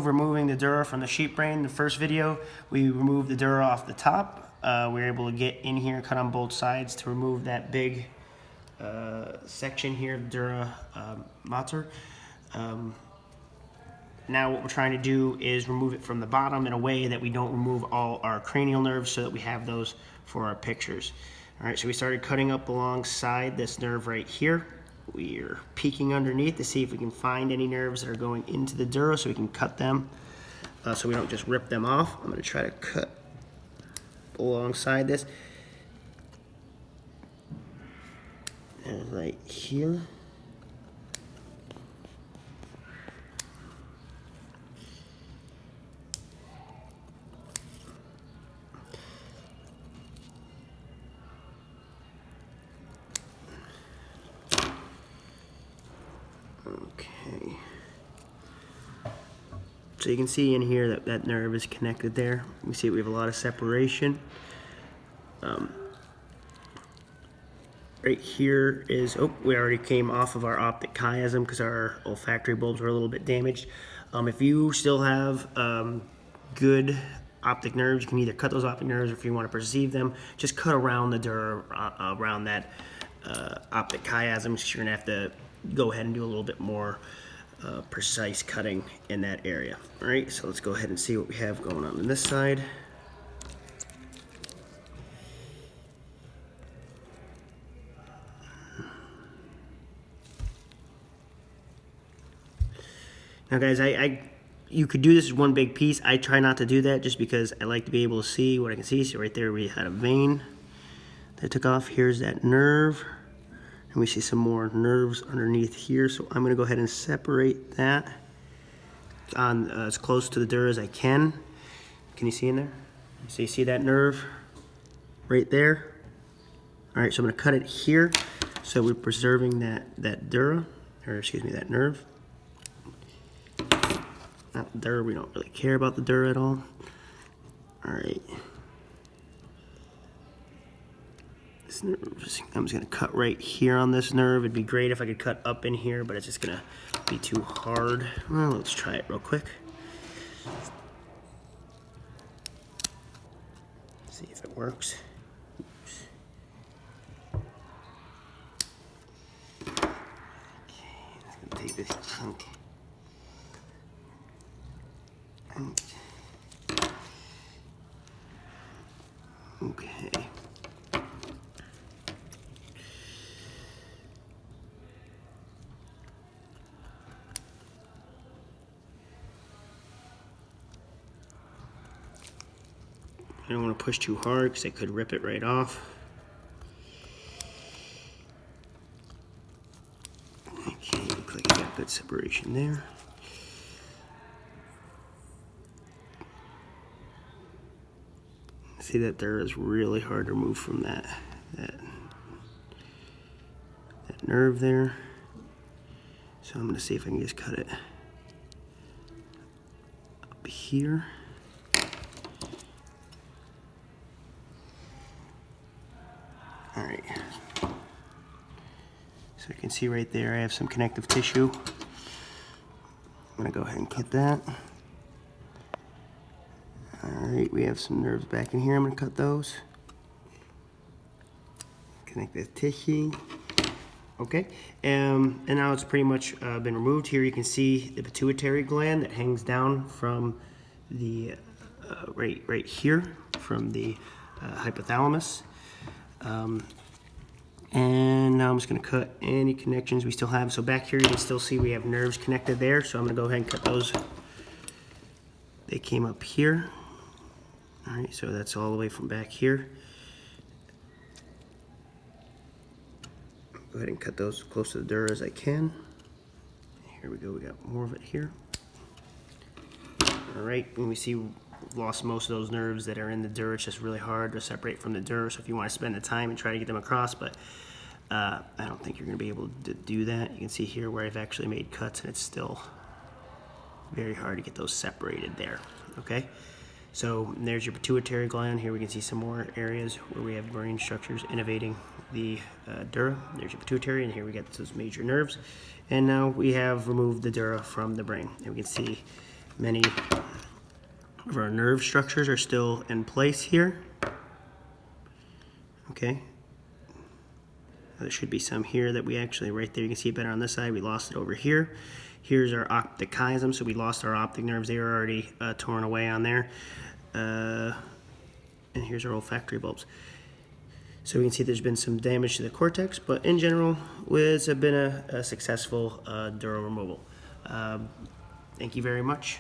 of removing the Dura from the sheep brain. The first video, we removed the Dura off the top. We were able to get in here and cut on both sides to remove that big section here, Dura mater. Now what we're trying to do is remove it from the bottom in a way that we don't remove all our cranial nerves, so that we have those for our pictures. All right, so we started cutting up alongside this nerve right here. We're peeking underneath to see if we can find any nerves that are going into the Dura so we can cut them, so we don't just rip them off. I'm going to try to cut alongside this. And right here. Okay, so you can see in here that that nerve is connected there. We see we have a lot of separation. Right here is, oh, we already came off of our optic chiasm because our olfactory bulbs were a little bit damaged. If you still have good optic nerves, you can either cut those optic nerves, or if you want to perceive them, just cut around the Dura, around that optic chiasm. So you're going to have to go ahead and do a little bit more precise cutting in that area. All right, so let's go ahead and see what we have going on this side. Now guys, you could do this as one big piece. I try not to do that just because I like to be able to see what I can see. So right there we had a vein that took off. Here's that nerve. And we see some more nerves underneath here. So I'm gonna go ahead and separate that on as close to the Dura as I can. Can you see in there? So you see that nerve right there? All right, so I'm gonna cut it here. So we're preserving that Dura, or excuse me, that nerve. Not the Dura, we don't really care about the Dura at all. All right. This nerve, I'm just gonna cut right here on this nerve. It'd be great if I could cut up in here, but it's just gonna be too hard. Well, let's try it real quick. See if it works. Oops. Okay, I'm gonna take this chunk. Okay. I don't want to push too hard because I could rip it right off. Okay, looks like I got good separation there. See that there is really hard to remove from that nerve there. So I'm going to see if I can just cut it up here. All right. So you can see right there I have some connective tissue. I'm going to go ahead and cut that. Alright, we have some nerves back in here. I'm going to cut those. Connect the tissue. Okay, and now it's pretty much been removed. Here you can see the pituitary gland that hangs down from the, right here, from the hypothalamus. And now I'm just going to cut any connections we still have. So back here you can still see we have nerves connected there. So I'm going to go ahead and cut those. They came up here. All right, so that's all the way from back here. Go ahead and cut those as close to the Dura as I can. Here we go, we got more of it here. All right, and we see we've lost most of those nerves that are in the Dura. It's just really hard to separate from the Dura, so if you want to spend the time and try to get them across, but I don't think you're going to be able to do that. You can see here where I've actually made cuts, and it's still very hard to get those separated there, okay? So there's your pituitary gland. Here we can see some more areas where we have brain structures innervating the Dura. There's your pituitary, and here we got those major nerves. And now we have removed the Dura from the brain. And we can see Many of our nerve structures are still in place here. Okay. There should be some here that we actually, right there, you can see it better on this side. We lost it over here. Here's our optic chiasm, so we lost our optic nerves. They were already torn away on there. And here's our olfactory bulbs. So we can see there's been some damage to the cortex, but in general, it's been a successful Dura removal. Thank you very much.